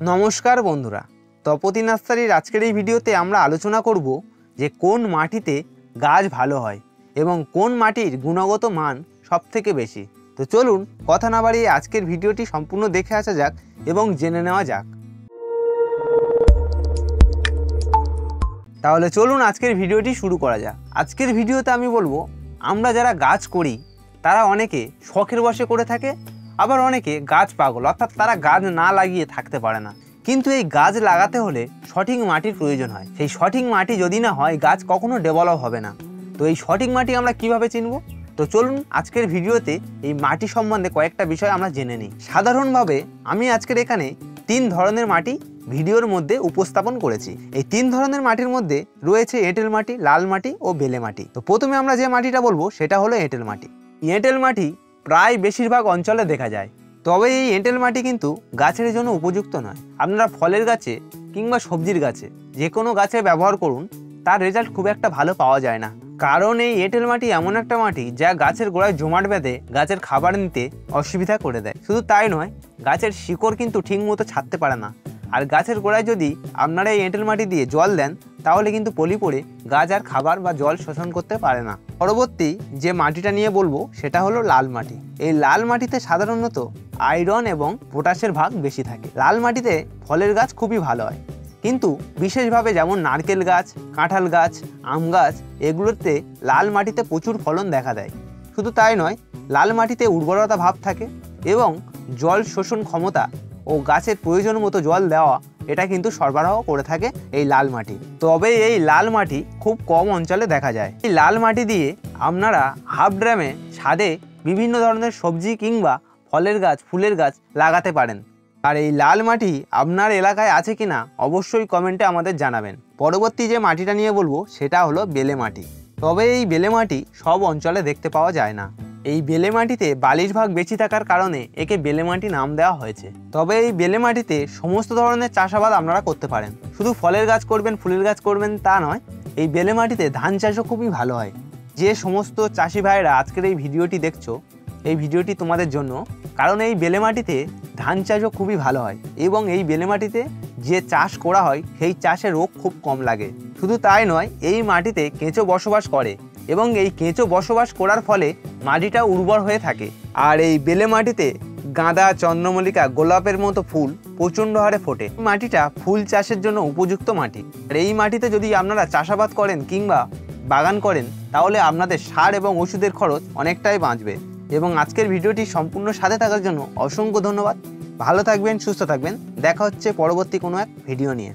নমস্কার বন্ধুরা, তপতি নার্সারির আজকের এই ভিডিওতে আমরা আলোচনা করব যে কোন মাটিতে গাছ ভালো হয় এবং কোন মাটির গুণগত মান সবথেকে বেশি। তো চলুন কথা না বাড়িয়ে আজকের ভিডিওটি সম্পূর্ণ দেখে আসা যাক এবং জেনে নেওয়া যাক। তাহলে চলুন আজকের ভিডিওটি শুরু করা যাক। আজকের ভিডিওতে আমি বলবো আমরা যারা গাছ করি তারা অনেকে শখের বশে করে থাকে, আবার অনেকে গাছ পাগল, অর্থাৎ তারা গাছ না লাগিয়ে থাকতে পারে না। কিন্তু এই গাছ লাগাতে হলে সঠিক মাটির প্রয়োজন হয়। সেই সঠিক মাটি যদি না হয় গাছ কখনো ডেভেলপ হবে না। তো এই সঠিক মাটি আমরা কিভাবে চিনব? তো চলুন আজকের ভিডিওতে এই মাটি সম্বন্ধে কয়েকটা বিষয় আমরা জেনে নিই। সাধারণভাবে আমি আজকের এখানে 3 ধরনের মাটি ভিডিওর মধ্যে উপস্থাপন করেছি। এই 3 ধরনের মাটির মধ্যে রয়েছে এঁটেল মাটি, লাল মাটি ও বেলে মাটি। তো প্রথমে আমরা যে মাটিটা বলবো সেটা হলো এঁটেল মাটি। এঁটেল মাটি প্রায় বেশিরভাগ অঞ্চলে দেখা যায়, তবে এই এঁটেল মাটি কিন্তু গাছের জন্য উপযুক্ত নয়। আপনারা ফলের গাছে কিংবা সবজির গাছে যে কোনো গাছে ব্যবহার করুন, তার রেজাল্ট খুব একটা ভালো পাওয়া যায় না। কারণ এই এঁটেল মাটি এমন একটা মাটি যা গাছের গোড়ায় জমাট বেঁধে গাছের খাবার নিতে অসুবিধা করে দেয়। শুধু তাই নয়, গাছের শিকড় কিন্তু ঠিক মতো ছাড়তে পারে না। আর গাছের গোড়ায় যদি আপনারা এই এঁটেল মাটি দিয়ে জল দেন তাহলে কিন্তু পলি পড়ে গাছ আর খাবার বা জল শোষণ করতে পারে না। পরবর্তী যে মাটিটা নিয়ে বলবো সেটা হলো লাল মাটি। এই লাল মাটিতে সাধারণত আয়রন এবং পটাশের ভাগ বেশি থাকে। লাল মাটিতে ফলের গাছ খুবই ভালো হয়, কিন্তু বিশেষভাবে যেমন নারকেল গাছ, কাঁঠাল গাছ, আম গাছ, এগুলোতে লাল মাটিতে প্রচুর ফলন দেখা দেয়। শুধু তাই নয়, লাল মাটিতে উর্বরতা ভাব থাকে এবং জল শোষণ ক্ষমতা ও গাছের প্রয়োজন মতো জল দেওয়া এটা কিন্তু সরবরাহ করে থাকে এই লাল মাটি। তবে এই লাল মাটি খুব কম অঞ্চলে দেখা যায়। এই লাল মাটি দিয়ে আপনারা হাফ ড্রামে ছাদে বিভিন্ন ধরনের সবজি কিংবা ফলের গাছ, ফুলের গাছ লাগাতে পারেন। আর এই লাল মাটি আপনার এলাকায় আছে কিনা অবশ্যই কমেন্টে আমাদের জানাবেন। পরবর্তী যে মাটিটা নিয়ে বলবো সেটা হলো বেলে মাটি। তবে এই বেলে মাটি সব অঞ্চলে দেখতে পাওয়া যায় না। এই বেলে মাটিতে বালির ভাগ বেশি থাকার কারণে একে বেলে মাটি নাম দেওয়া হয়েছে। তবে এই বেলে মাটিতে সমস্ত ধরনের চাষাবাদ আপনারা করতে পারেন। শুধু ফলের গাছ করবেন, ফুলের গাছ করবেন তা নয়, এই বেলে মাটিতে ধান চাষও খুবই ভালো হয়। যে সমস্ত চাষি ভাইরা আজকের এই ভিডিওটি দেখছো, এই ভিডিওটি তোমাদের জন্য। কারণ এই বেলে মাটিতে ধান চাষও খুবই ভালো হয় এবং এই বেলে মাটিতে যে চাষ করা হয় সেই চাষে রোগ খুব কম লাগে। শুধু তাই নয়, এই মাটিতে কেঁচো বসবাস করে এবং এই কেঁচো বসবাস করার ফলে মাটিটা উর্বর হয়ে থাকে। আর এই বেলে মাটিতে গাঁদা, চন্দ্রমল্লিকা, গোলাপের মতো ফুল প্রচণ্ড হারে ফোটে। মাটিটা ফুল চাষের জন্য উপযুক্ত মাটি। আর এই মাটিতে যদি আপনারা চাষাবাদ করেন কিংবা বাগান করেন তাহলে আপনাদের সার এবং ওষুধের খরচ অনেকটাই বাঁচবে। এবং আজকের ভিডিওটি সম্পূর্ণ সাথে থাকার জন্য অসংখ্য ধন্যবাদ। ভালো থাকবেন, সুস্থ থাকবেন। দেখা হচ্ছে পরবর্তী কোনো এক ভিডিও নিয়ে।